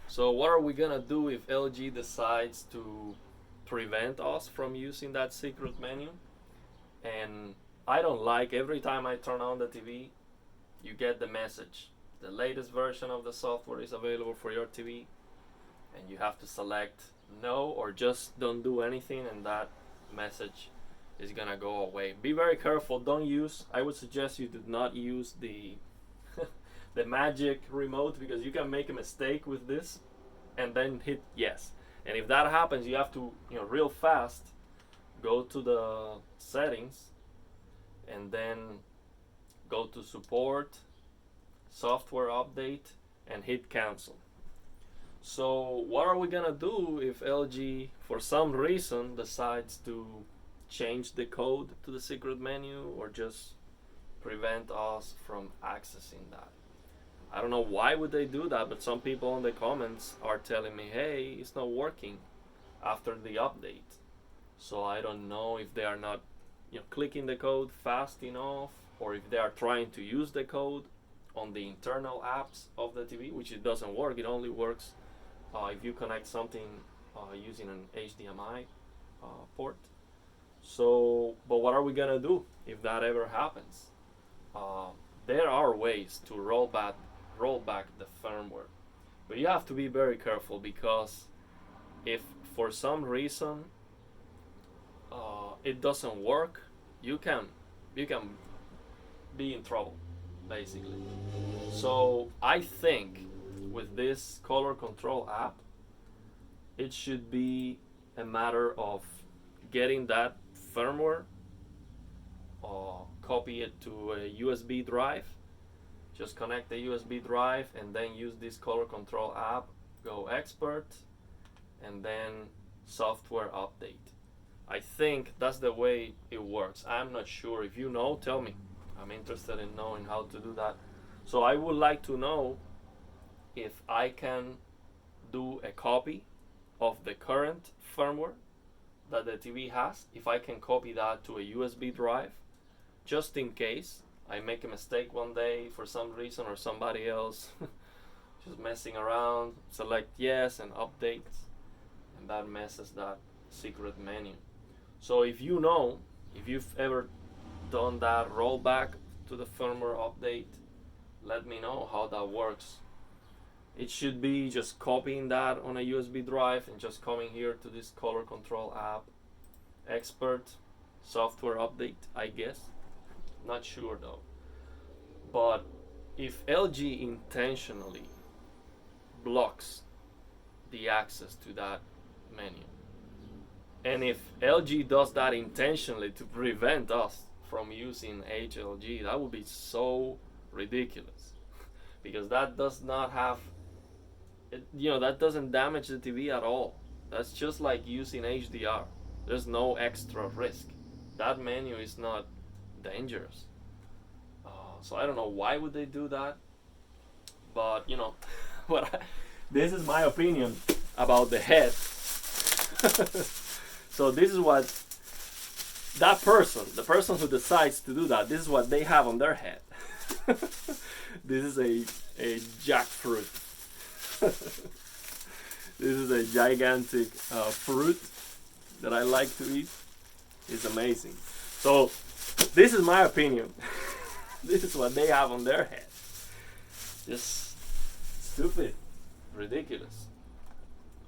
So what are we gonna do if LG decides to prevent us from using that secret menu? And I don't like every time I turn on the TV, you get the message. The latest version of the software is available for your TV, and you have to select no or just don't do anything, and that message is gonna go away. Be very careful. Don't use. I would suggest you do not use the the magic remote, because you can make a mistake with this and then hit yes. And if that happens, you have to, real fast go to the settings and then go to support, software update, and hit cancel. So what are we gonna do if LG for some reason decides to change the code to the secret menu, or just prevent us from accessing that? I don't know why would they do that, but some people in the comments are telling me, hey, it's not working after the update. So I don't know if they are not clicking the code fast enough, or if they are trying to use the code on the internal apps of the TV, which it doesn't work. It only works if you connect something using an HDMI port. So, but what are we gonna do if that ever happens? There are ways to roll back the firmware, but you have to be very careful, because if for some reason it doesn't work, you can be in trouble, basically. So I think with this color control app, it should be a matter of getting that firmware, copy it to a USB drive, just connect the USB drive, and then use this color control app, go expert, and then software update. I think that's the way it works. I'm not sure. If you know, tell me. I'm interested in knowing how to do that. So I would like to know if I can do a copy of the current firmware that the TV has, if I can copy that to a USB drive, just in case I make a mistake one day for some reason, or somebody else just messing around, select yes and update, and that messes that secret menu. So if you know, if you've ever done that rollback to the firmware update, let me know how that works. It should be just copying that on a USB drive and just coming here to this color control app, expert, software update, I guess. Not sure though. But if LG intentionally blocks the access to that menu, and if LG does that intentionally to prevent us from using HLG, that would be so ridiculous, because that does not have that doesn't damage the TV at all. That's just like using HDR. There's no extra risk. That menu is not dangerous. So I don't know why would they do that, but what this is my opinion about the head. So this is what that person, the person who decides to do that, this is what they have on their head. This is a jackfruit. This is a gigantic fruit that I like to eat. It's amazing. So this is my opinion. This is what they have on their head. Just stupid, ridiculous.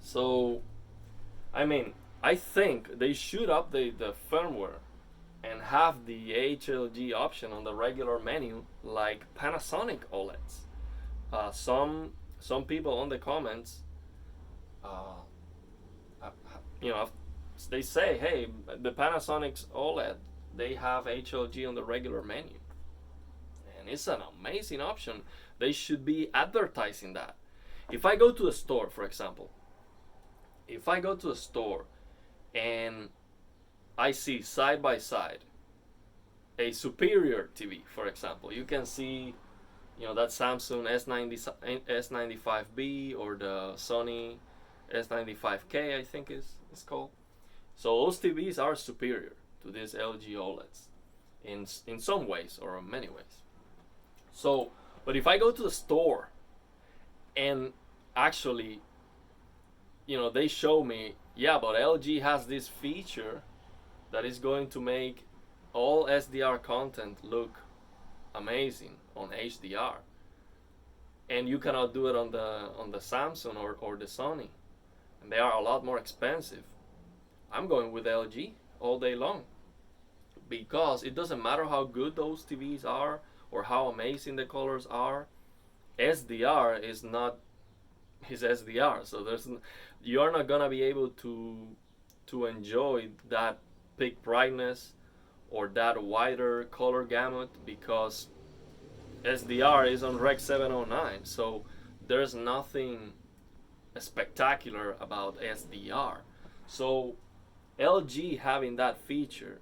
So, I mean, I think they should update the firmware and have the HLG option on the regular menu, like Panasonic OLEDs. Some people on the comments, they say, hey, the Panasonic's OLED, they have HLG on the regular menu, and it's an amazing option. They should be advertising that. If I go to a store, for example, if I go to a store and I see side by side a superior TV, for example, you can see that Samsung S95B or the Sony S95K, I think is called. So those TVs are superior to these LG OLEDs in some ways, or in many ways. So, but if I go to the store and actually they show me, yeah, but LG has this feature that is going to make all SDR content look amazing on HDR, and you cannot do it on the Samsung or the Sony, and they are a lot more expensive. I'm going with LG all day long, because it doesn't matter how good those TVs are or how amazing the colors are. SDR is SDR, so you're not gonna be able to enjoy that peak brightness or that wider color gamut, because SDR is on Rec 709. So there's nothing spectacular about SDR. So LG having that feature,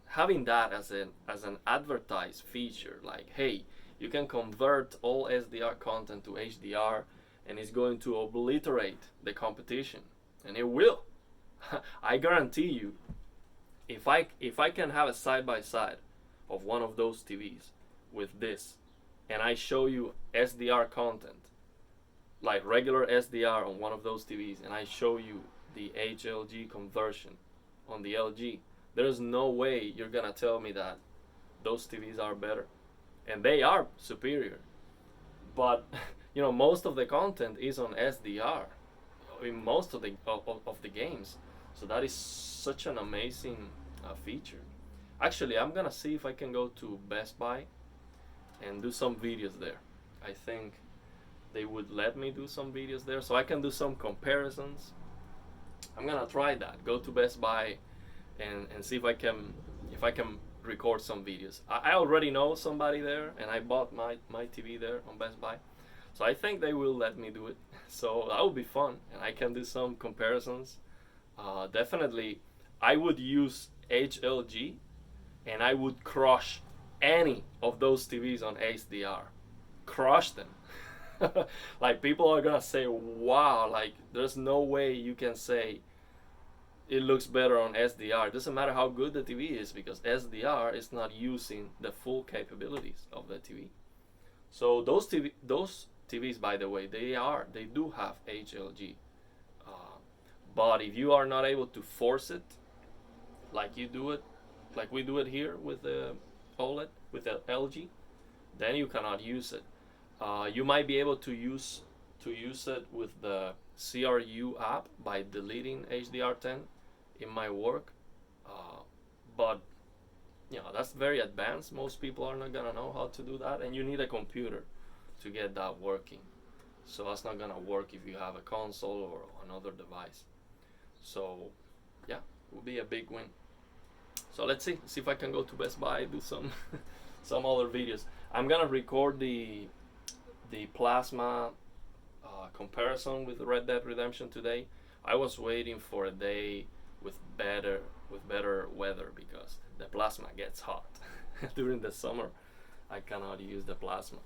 having that as an advertised feature, like, hey, you can convert all SDR content to HDR, and it's going to obliterate the competition, and it will. I guarantee you, if I can have a side by side of one of those TVs with this, and I show you SDR content, like regular SDR on one of those TVs, and I show you the HLG conversion on the LG, there's no way you're gonna tell me that those TVs are better, and they are superior. But most of the content is on SDR in most of the games, so that is such an amazing feature. Actually, I'm gonna see if I can go to Best Buy and do some videos there. I think they would let me do some videos there, so I can do some comparisons. I'm gonna try that. Go to Best Buy and see if I can record some videos. I already know somebody there, and I bought my TV there on Best Buy, so I think they will let me do it. So that would be fun, and I can do some comparisons. Definitely, I would use HLG, and I would crush any of those TVs on HDR. Crush them. Like, people are gonna say, wow, like, there's no way you can say it looks better on SDR. It doesn't matter how good the TV is, because SDR is not using the full capabilities of the TV. So those TVs, by the way, they do have HLG. But if you are not able to force it, like we do it here with the OLED, with the LG, then you cannot use it. You might be able to use it with the CRU app by deleting HDR10 in my work, but that's very advanced. Most people are not gonna know how to do that, and you need a computer to get that working. So that's not gonna work if you have a console or another device. So yeah, it will be a big win. So let's see if I can go to Best Buy, do some some other videos. I'm gonna record the plasma comparison with Red Dead Redemption today. I was waiting for a day with better weather, because the plasma gets hot during the summer. I cannot use the plasma.